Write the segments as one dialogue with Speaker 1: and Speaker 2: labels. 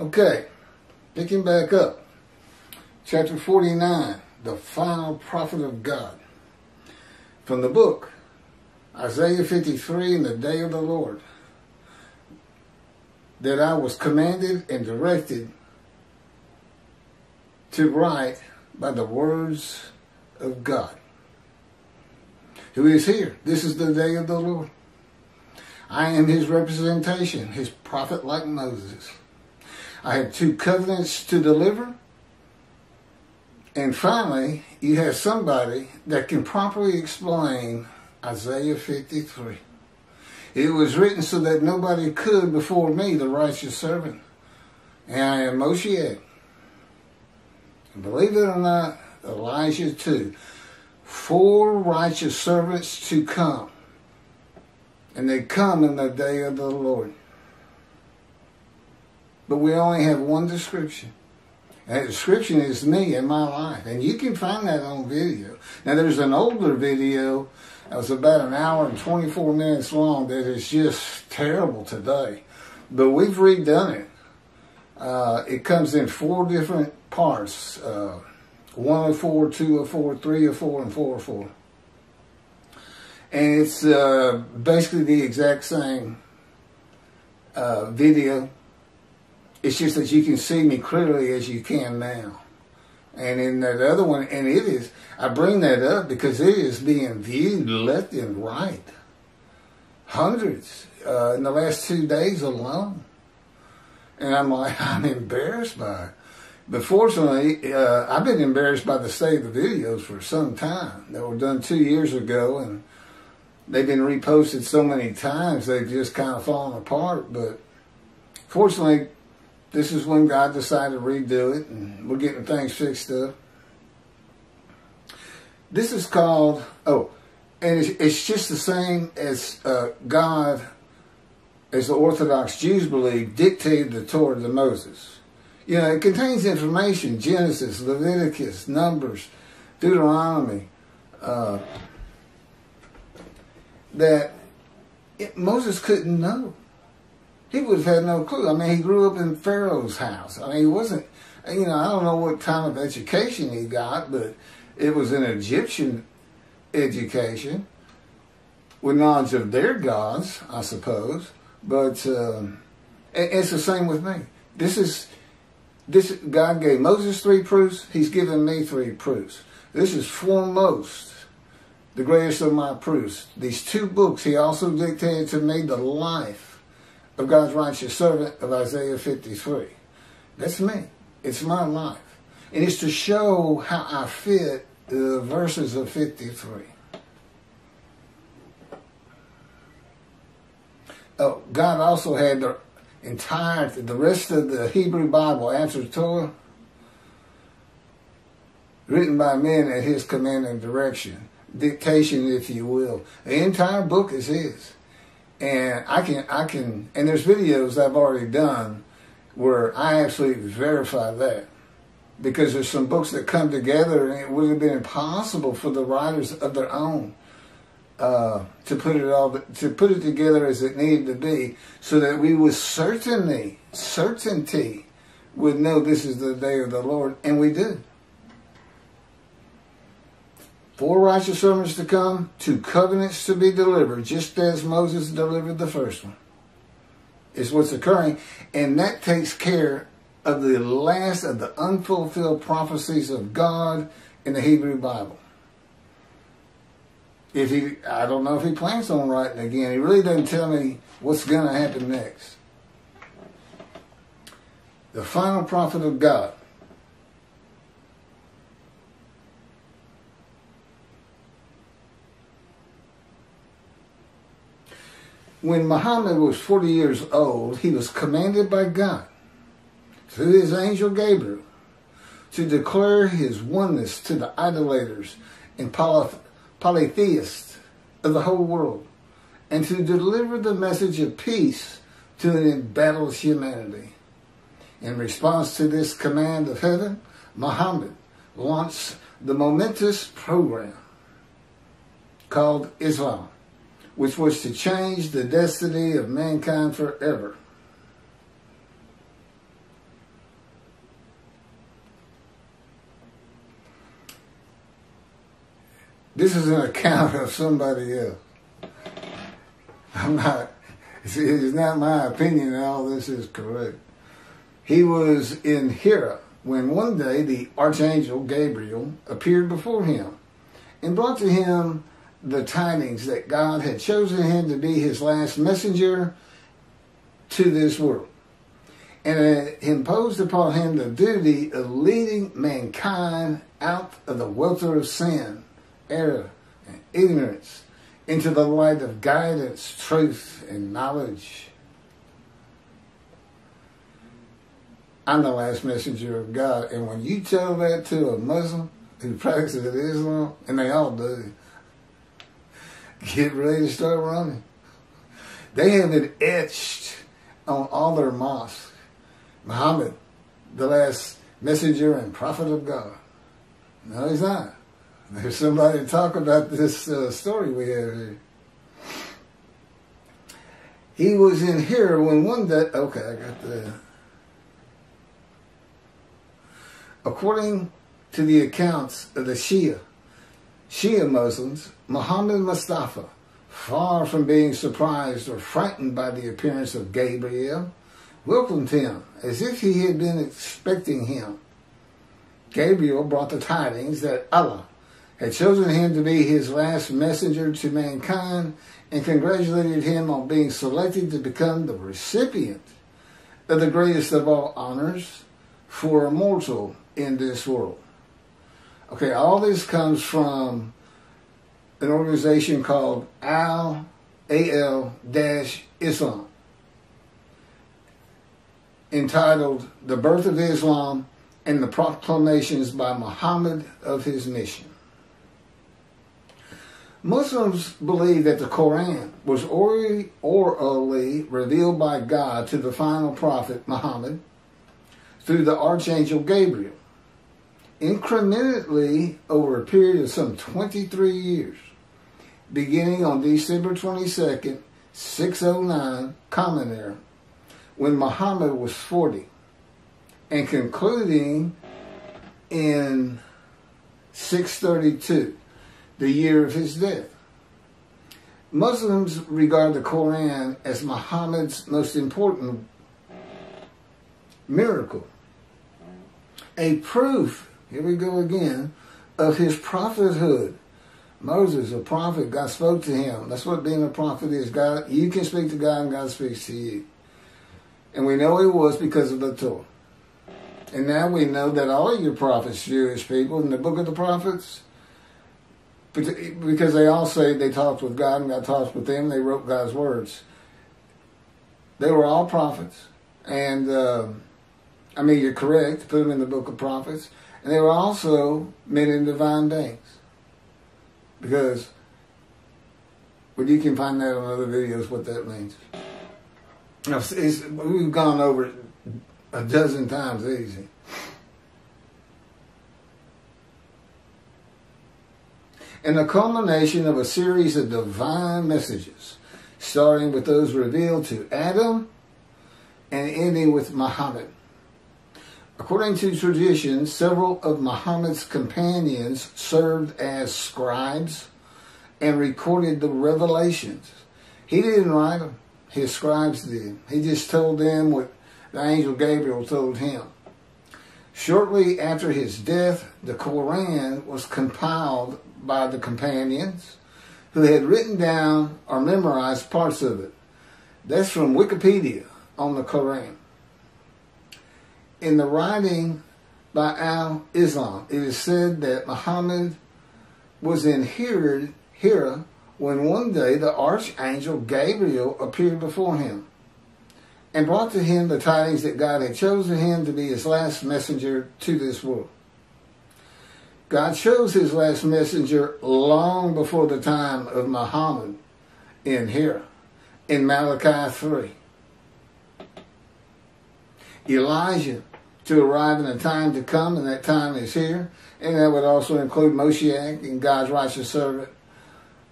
Speaker 1: Okay, picking back up. Chapter 49, the final prophet of God. From the book, Isaiah 53, in the day of the Lord, that I was commanded and directed to write by the words of God, who is here. This is the day of the Lord. I am his representation, his prophet like Moses. I have 2 covenants to deliver. And finally, you have somebody that can properly explain Isaiah 53. It was written so that nobody could before me, the righteous servant. And I am Moshiach. And believe it or not, Elijah too. 4 righteous servants to come. And they come in the day of the Lord. But we only have one description. And that description is me and my life. And you can find that on video. Now there's an older video that was about 1 hour and 24 minutes long that is just terrible today. But we've redone it. It comes in 4 different parts. 104, 204, 304, and 404. And it's basically the exact same video. It's just that you can see me clearly as you can now. And in that other one, and it is, I bring that up because it is being viewed left and right. Hundreds in the last 2 days alone. And I'm like, I'm embarrassed by it. But fortunately, I've been embarrassed by the state of the videos for some time. They were done 2 years ago, and they've been reposted so many times, they've just kind of fallen apart. But fortunately, this is when God decided to redo it, and we're getting things fixed up. This is called, and it's just the same as God, as the Orthodox Jews believe, dictated the Torah to Moses. You know, it contains information, Genesis, Leviticus, Numbers, Deuteronomy, that Moses couldn't know. He would have had no clue. I mean, he grew up in Pharaoh's house. I mean, he wasn't, you know, I don't know what kind of education he got, but it was an Egyptian education with knowledge of their gods, I suppose. But it's the same with me. God gave Moses 3 proofs. He's given me 3 proofs. This is foremost the greatest of my proofs. These 2 books, he also dictated to me the life of God's righteous servant of Isaiah 53. That's me. It's my life. And it's to show how I fit the verses of 53. Oh, God also had the rest of the Hebrew Bible after Torah written by men at his command and direction. Dictation, if you will. The entire book is his. And I can, and there's videos I've already done where I absolutely verify that. Because there's some books that come together and it would have been impossible for the writers of their own to put it together as it needed to be, so that we with certainty would know this is the day of the Lord, and we do. 4 righteous servants to come, 2 covenants to be delivered, just as Moses delivered the first one. Is what's occurring, and that takes care of the last of the unfulfilled prophecies of God in the Hebrew Bible. I don't know if he plans on writing again. He really doesn't tell me what's going to happen next. The final prophet of God. When Muhammad was 40 years old, he was commanded by God, through his angel Gabriel, to declare his oneness to the idolaters and polytheists of the whole world, and to deliver the message of peace to an embattled humanity. In response to this command of heaven, Muhammad launched the momentous program called Islam, which was to change the destiny of mankind forever. This is an account of somebody else. It's not my opinion that all this is correct. He was in Hira when one day the archangel Gabriel appeared before him and brought to him the tidings that God had chosen him to be his last messenger to this world, and imposed upon him the duty of leading mankind out of the welter of sin, error, and ignorance into the light of guidance, truth, and knowledge. I'm the last messenger of God. And when you tell that to a Muslim who practices Islam, and they all do, get ready to start running. They have it etched on all their mosques. Muhammad, the last messenger and prophet of God. No, he's not. There's somebody to talk about this story we have here. He was in here when one day... Okay, I got that. According to the accounts of the Shia Muslims, Muhammad Mustafa, far from being surprised or frightened by the appearance of Gabriel, welcomed him as if he had been expecting him. Gabriel brought the tidings that Allah had chosen him to be his last messenger to mankind and congratulated him on being selected to become the recipient of the greatest of all honors for a mortal in this world. Okay, all this comes from an organization called Al-Islam, entitled The Birth of Islam and the Proclamations by Muhammad of His Mission. Muslims believe that the Quran was orally revealed by God to the final prophet Muhammad through the archangel Gabriel, incrementally over a period of some 23 years, beginning on December 22nd, 609 Common Era, when Muhammad was 40, and concluding in 632, the year of his death. Muslims regard the Quran as Muhammad's most important miracle, a proof, here we go again, of his prophethood. Moses, a prophet, God spoke to him. That's what being a prophet is. God, you can speak to God and God speaks to you. And we know it was because of the Torah. And now we know that all of your prophets, Jewish people, in the book of the prophets, because they all say they talked with God and God talked with them, they wrote God's words. They were all prophets. And, you're correct to put them in the book of prophets. And they were also men in divine beings. Because, well, you can find that on other videos what that means. We've gone over it a dozen times easy. And the culmination of a series of divine messages, starting with those revealed to Adam and ending with Muhammad. According to tradition, several of Muhammad's companions served as scribes and recorded the revelations. He didn't write them. His scribes did. He just told them what the angel Gabriel told him. Shortly after his death, the Quran was compiled by the companions who had written down or memorized parts of it. That's from Wikipedia on the Quran. In the writing by Al-Islam, it is said that Muhammad was in Hira when one day the archangel Gabriel appeared before him and brought to him the tidings that God had chosen him to be his last messenger to this world. God chose his last messenger long before the time of Muhammad in Hira, in Malachi 3. Elijah to arrive in a time to come, and that time is here. And that would also include Moshiach and God's righteous servant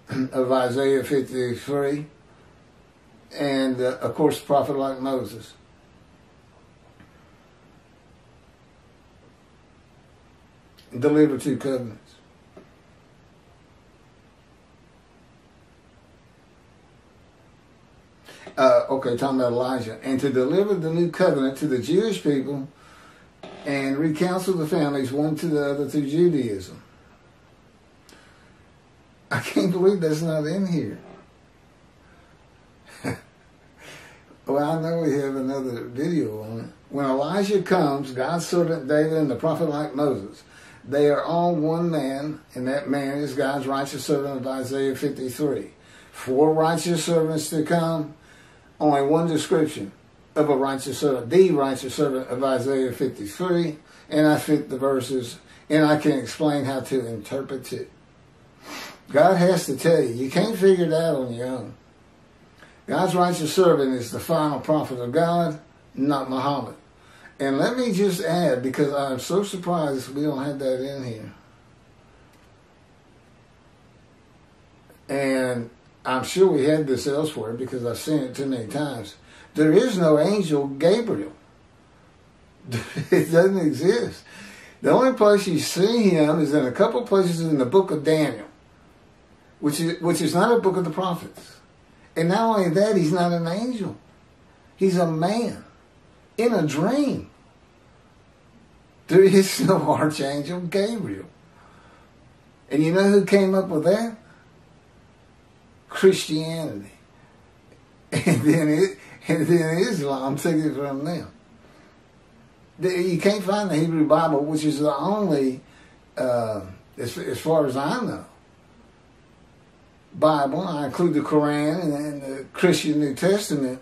Speaker 1: of Isaiah 53. And, of course, a prophet like Moses. Deliver two covenants. Okay, talking about Elijah. And to deliver the new covenant to the Jewish people and recounsel the families one to the other through Judaism. I can't believe that's not in here. Well, I know we have another video on it. When Elijah comes, God's servant David and the prophet like Moses, they are all one man, and that man is God's righteous servant of Isaiah 53. 4 righteous servants to come, only one description of a righteous servant, the righteous servant of Isaiah 53, and I fit the verses, and I can explain how to interpret it. God has to tell you. You can't figure it out on your own. God's righteous servant is the final prophet of God, not Muhammad. And let me just add, because I'm so surprised we don't have that in here. And I'm sure we had this elsewhere because I've seen it too many times. There is no angel Gabriel. It doesn't exist. The only place you see him is in a couple places in the book of Daniel, which is not a book of the prophets. And not only that, he's not an angel. He's a man in a dream. There is no archangel Gabriel. And you know who came up with that? Christianity. And then Islam took it from them. You can't find the Hebrew Bible, which is the only, as far as I know, Bible, I include the Quran and the Christian New Testament,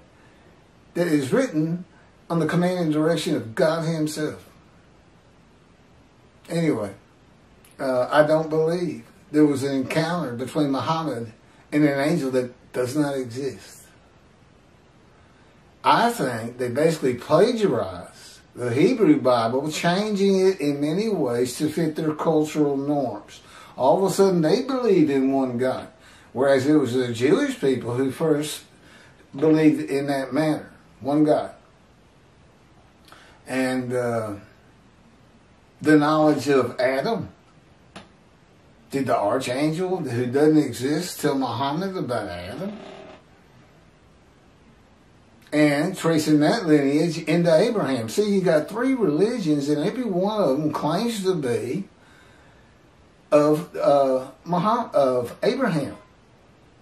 Speaker 1: that is written on the command and direction of God himself. Anyway, I don't believe there was an encounter between Muhammad and an angel that does not exist. I think they basically plagiarized the Hebrew Bible, changing it in many ways to fit their cultural norms. All of a sudden, they believed in one God, whereas it was the Jewish people who first believed in that manner, one God. And the knowledge of Adam. Did the archangel, who doesn't exist, tell Muhammad about Adam? And tracing that lineage into Abraham. See, you got 3 religions, and every one of them claims to be of Abraham.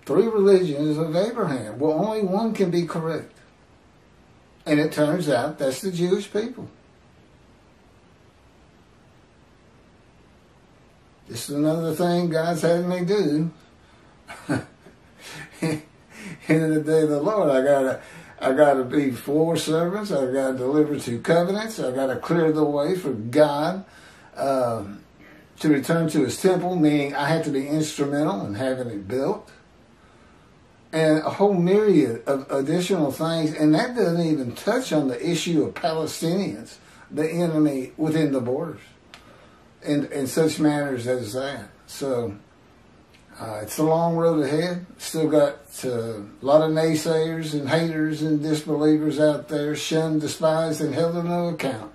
Speaker 1: 3 religions of Abraham. Well, only one can be correct. And it turns out that's the Jewish people. This is another thing God's having me do. In the day of the Lord, I gotta be 4 servants. I gotta deliver 2 covenants. I gotta clear the way for God to return to his temple, meaning I have to be instrumental in having it built. And a whole myriad of additional things. And that doesn't even touch on the issue of Palestinians, the enemy within the borders, in such manners as that. So it's a long road ahead. Still got a lot of naysayers and haters and disbelievers out there, shunned, despised, and held of no account.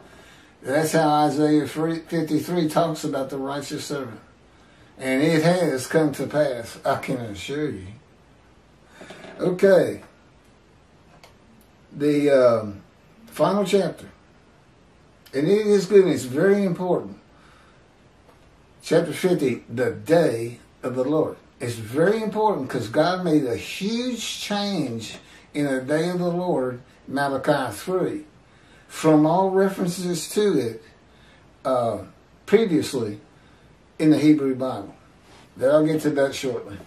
Speaker 1: That's how Isaiah 53 talks about the righteous servant. And it has come to pass, I can assure you. Okay. The final chapter. And it is good and it's very important. Chapter 50, the day of the Lord. It's very important because God made a huge change in the day of the Lord, Malachi 3, from all references to it previously in the Hebrew Bible. I'll get to that shortly.